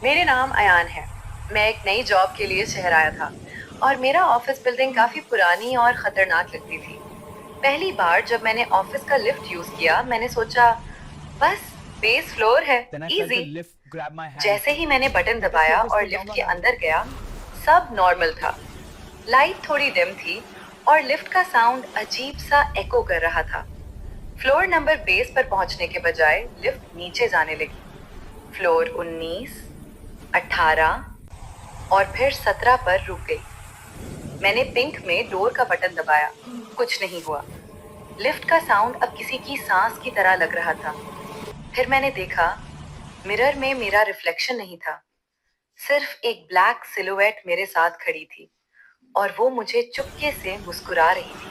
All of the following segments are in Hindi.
मेरे नाम अयान है। मैं एक नई जॉब के लिए शहर आया था और मेरा ऑफिस बिल्डिंग काफी पुरानी और खतरनाक लगती थी। पहली बार जब मैंने ऑफिस का लिफ्ट यूज किया, मैंने सोचा बस बेस फ्लोर है, Then I felt easy. the lift grab my hand. जैसे ही मैंने बटन बेटा दबाया शोकेस और पे लिफ्ट जाऊंगा के मैं अभी. अंदर गया, सब नॉर्मल था। लाइट थोड़ी डिम थी और लिफ्ट का साउंड अजीब सा एको कर रहा था। फ्लोर नंबर बेस पर पहुंचने के बजाय लिफ्ट नीचे जाने लगी। फ्लोर 19, 18 और फिर 17 पर रुक गई। मैंने पिंक में डोर का बटन दबाया, कुछ नहीं हुआ। लिफ्ट का साउंड अब किसी की सांस की तरह लग रहा था। फिर मैंने देखा, मिरर में मेरा रिफ्लेक्शन नहीं था, सिर्फ एक ब्लैक सिलुएट मेरे साथ खड़ी थी और वो मुझे चुपके से मुस्कुरा रही थी।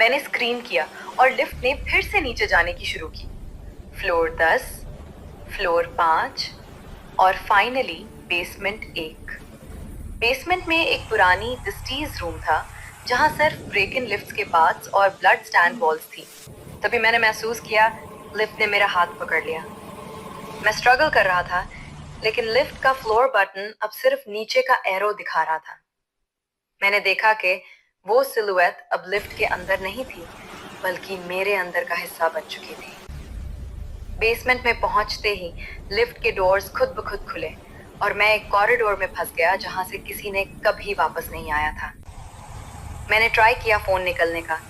मैंने स्क्रीम किया और लिफ्ट ने फिर से नीचे जाने की शुरू की। फ्लोर 10, फ्लोर 5 और फाइनली बेसमेंट 1। बेसमेंट में एक पुरानी डिस्टीज रूम था, जहां सिर्फ ब्रेक इन लिफ्ट्स के पार्ट्स और ब्लड स्टैंड वॉल्स थी। तभी मैंने महसूस किया, लिफ्ट ने मेरा हाथ पकड़ लिया। मैं स्ट्रगल कर रहा था, लेकिन लिफ्ट का फ्लोर बटन अब सिर्फ नीचे का एरो दिखा रहा था। मैंने देखा कि वो सिलुएट अब लिफ्ट के अंदर नहीं थी, बल्कि मेरे अंदर का हिस्सा बन चुकी थी। बेसमेंट में पहुंचते ही लिफ्ट के डोर्स खुद ब खुद खुले और मैं एक कॉरिडोर में फंस गया, जहां से किसी ने कभी वापस नहीं आया था। मैंने ट्राई किया फोन निकलने का,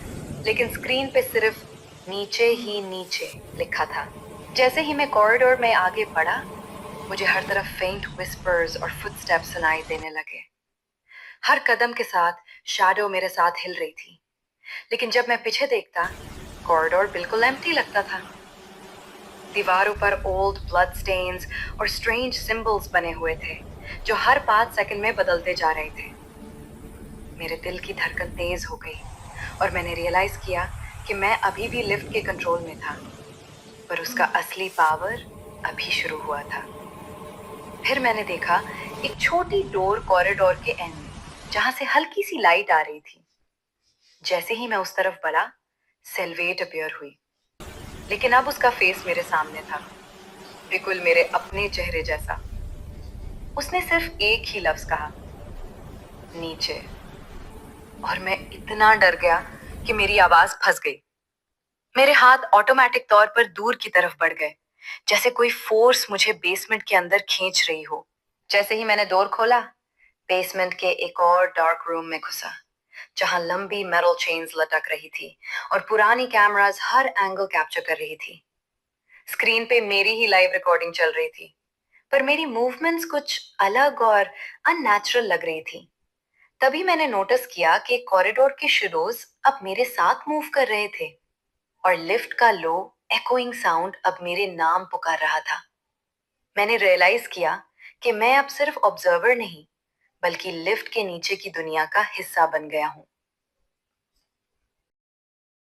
लेकिन स्क्रीन पे सिर्फ नीचे ही नीचे लिखा था। जैसे ही मैं कॉरिडोर में आगे बढ़ा, मुझे हर तरफ फेंट विस्पर्स और फुटस्टेप्स सुनाई देने लगे। हर कदम के साथ शैडो मेरे साथ हिल रही थी, लेकिन जब मैं पीछे देखता, कॉरिडोर बिल्कुल एम्प्टी लगता था। दीवारों पर ओल्ड ब्लड स्टेन्स और स्ट्रेंज सिंबल्स बने हुए थे, जो हर 5 सेकंड में बदलते जा रहे थे। मेरे दिल की धड़कन तेज हो गई और मैंने रियलाइज किया कि मैं अभी भी लिफ्ट के कंट्रोल में था, पर उसका असली पावर अभी शुरू हुआ था। फिर मैंने देखा एक छोटी डोर कॉरिडोर के एंड में, जहां से हल्की सी लाइट आ रही थी। जैसे ही मैं उस तरफ बढ़ा, सेल्वेट अपीयर हुई, लेकिन अब उसका फेस मेरे सामने था, बिल्कुल मेरे अपने चेहरे जैसा। उसने सिर्फ एक ही लफ्ज कहा, नीचे। और मैं इतना डर गया कि मेरी आवाज फंस गई। मेरे हाथ ऑटोमेटिक तौर पर दूर की तरफ बढ़ गए, जैसे कोई फोर्स मुझे बेसमेंट के अंदर खींच रही हो। जैसे ही मैंने डोर खोला, बेसमेंट के एक और डार्क रूम में घुसा, जहां लंबी मेटल चेन्स लटक रही थी और पुरानी कैमरास हर एंगल कैप्चर कर रही थी। स्क्रीन पे मेरी ही लाइव रिकॉर्डिंग चल रही थी, पर मेरी मूवमेंट्स कुछ अलग और अननेचुरल लग रही थी। तभी मैंने नोटिस किया कि कॉरिडोर के शैडोज अब मेरे साथ मूव कर रहे थे और लिफ्ट का लो एकोइंग साउंड अब मेरे नाम पुकार रहा था। मैंने रियलाइज किया कि मैं अब सिर्फ ऑब्जर्वर नहीं, बल्कि लिफ्ट के नीचे की दुनिया का हिस्सा बन गया हूं।